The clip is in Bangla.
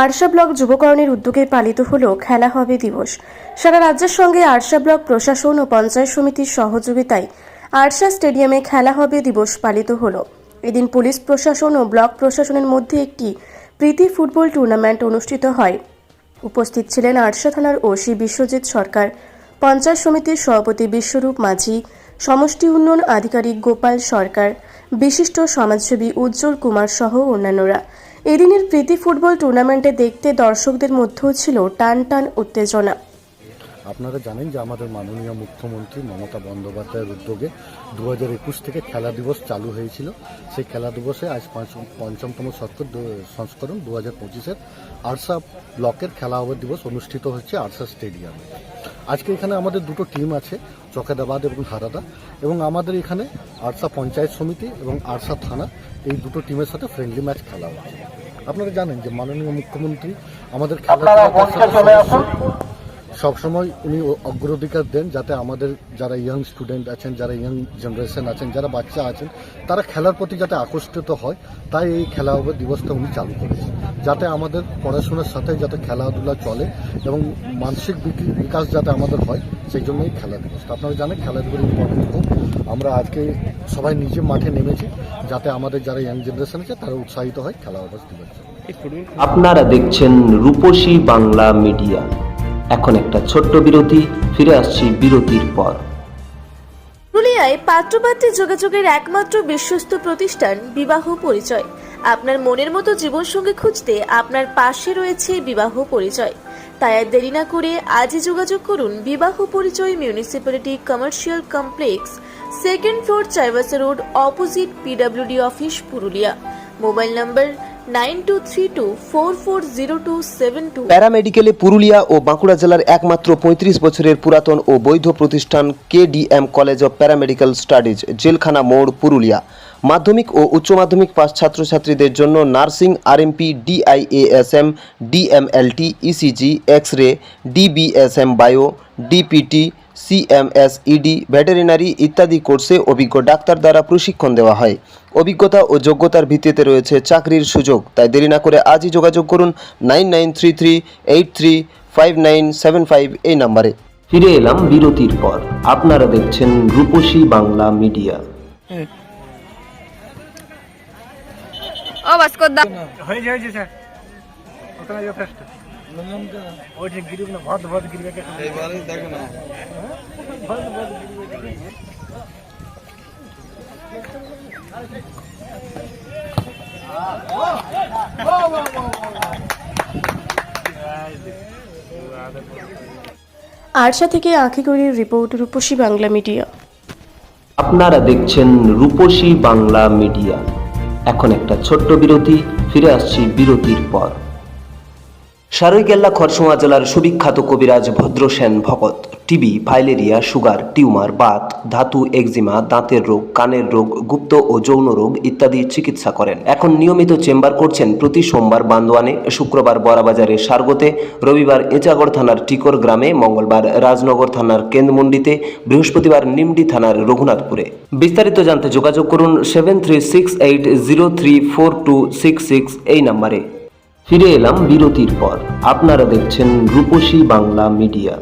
আরশা ব্লক যুবকরণের উদ্যোগে পালিত হলো খেলা হবে দিবস। সারা রাজ্যের সঙ্গে আরশা ব্লক প্রশাসন ও পঞ্চায়েত সমিতির সহযোগিতায় আরশা স্টেডিয়ামে খেলা হবে দিবস পালিত হলো। এদিন পুলিশ প্রশাসন ও ব্লক প্রশাসনের মধ্যে একটি প্রীতি ফুটবল টুর্নামেন্ট অনুষ্ঠিত হয়। উপস্থিত ছিলেন আরশা থানার ওসি বিশ্বজিৎ সরকার, পঞ্চায়েত সমিতির সভাপতি বিশ্বরূপ মাঝি, সমষ্টি উন্নয়ন আধিকারিক গোপাল সরকার, বিশিষ্ট সমাজসেবী উজ্জ্বল কুমার সহ অন্যান্যরা। এদিনের প্রীতি ফুটবল টুর্নামেন্টে দেখতে দর্শকদের মধ্যেও ছিল টান টান উত্তেজনা। আপনারা জানেন যে আমাদের মাননীয় মুখ্যমন্ত্রী মমতা বন্দ্যোপাধ্যায়ের উদ্যোগে 2021 থেকে খেলা দিবস চালু হয়েছিল। সেই খেলা দিবসে আজ পঞ্চমতম সংস্করণ 2025-এর আরশা ব্লকের খেলা হবে দিবস অনুষ্ঠিত হচ্ছে আরশা স্টেডিয়ামে। আজকে এখানে আমাদের দুটো টিম আছে, চকেদাবাদ এবং হারাদা, এবং আমাদের এখানে আরশা পঞ্চায়েত সমিতি এবং আরশা থানা এই দুটো টিমের সাথে ফ্রেন্ডলি ম্যাচ খেলা হচ্ছে। আপনারা জানেন যে মাননীয় মুখ্যমন্ত্রী আমাদের সবসময় উনি অগ্রাধিকার দেন যাতে আমাদের যারা ইয়াং স্টুডেন্ট আছেন, যারা ইয়াং জেনারেশন আছেন, যারা বাচ্চা আছেন, তারা খেলার প্রতি যাতে আকর্ষিত হয়, তাই এই খেলা দিবসটা উনি চালু করেছেন, যাতে আমাদের পড়াশোনার সাথে যাতে খেলাধুলা চলে এবং মানসিক বিকাশ যাতে আমাদের হয়, সেই জন্যই খেলা দিবসটা। আপনারা জানেন খেলাধুলার ইম্পর্টেন্ট খুব। আমরা আজকে সবাই নিজে মাঠে নেমেছি যাতে আমাদের যারা ইয়াং জেনারেশন আছে তারা উৎসাহিত হয় খেলা দিবস জন্য। আপনারা দেখছেন রূপসী বাংলা মিডিয়া। এখন একটা ছোট্ট বিরতি, ফিরে আসছি বিরতির পর। পুরুলিয়ায় পাত্রপাত্রী যোগাযোগের একমাত্র বিশ্বস্ত প্রতিষ্ঠান বিবাহ পরিচয়। আপনার মনের মতো জীবনসঙ্গী খুঁজতে আপনার পাশে রয়েছে বিবাহ পরিচয়। তাই আর দেরি না করে আজই যোগাযোগ করুন বিবাহ পরিচয় municipality commercial complex, second floor, Chaibasa road, opposite PWD office, Purulia. Mobile number 9232440272। প্যারামেডিকেলে পুরুলিয়া ও বাঁকুড়া জেলার একমাত্র 35 বছরের পুরাতন ও বৈধ প্রতিষ্ঠান KDM college of paramedical studies, জেলখানা মোড়, পুরুলিয়া। মাধ্যমিক ও উচ্চ মাধ্যমিক পাস ছাত্রছাত্রীদের জন্য nursing, RMP, DIASM, DMLT, ECG, x-ray, DBSM bio, DPT, CMS, ED, veterinary ইত্যাদি কোর্সে অভিজ্ঞ ডাক্তার দ্বারা প্রশিক্ষণ দেওয়া হয়। অভিজ্ঞতা ও যোগ্যতার ভিত্তিতে রয়েছে চাকরির সুযোগ। তাই দেরি না করে আজই যোগাযোগ করুন 9933835975 এই নম্বরে। ফিরে এলাম বিরতির পর। আপনারা দেখছেন রূপসী বাংলা মিডিয়া। ও বাস কর দাও হয়ে যায় স্যার ওখানে যে ফার্স্ট ওই যে গিরিব না বহুত বহুত গিরিবে কে এইবারে দেখো না বহুত বহুত গিরিবে আরশা থেকে আঁখিগড়ির রিপোর্ট, রূপসী বাংলা মিডিয়া। আপনারা দেখছেন রূপসী বাংলা মিডিয়া। এখন একটা ছোট্ট বিরতি, ফিরে আসছি বিরতির পর। সারৈকেল্লা খরসোয়া জেলার সুবিখ্যাত কবিরাজ ভদ্রসেন ভকত TB, filaria, sugar, tumour, Baat, ধাতু, এক্সিমা, দাঁতের রোগ, কানের রোগ, গুপ্ত ও যৌন রোগ ইত্যাদি চিকিৎসা করেন। এখন নিয়মিত চেম্বার করছেন প্রতি সোমবার বান্দোয়ানে, শুক্রবার বড়াবাজারের সারগোতে, রবিবার এঁচাগড় থানার টিকর গ্রামে, মঙ্গলবার রাজনগর থানার কেন্দ্রমন্ডিতে, বৃহস্পতিবার নিমডি থানার রঘুনাথপুরে। বিস্তারিত জানতে যোগাযোগ করুন 7368034266 এই নম্বরে। ফিরে এলাম বিরতির পর। আপনারা দেখছেন রূপসী বাংলা মিডিয়া।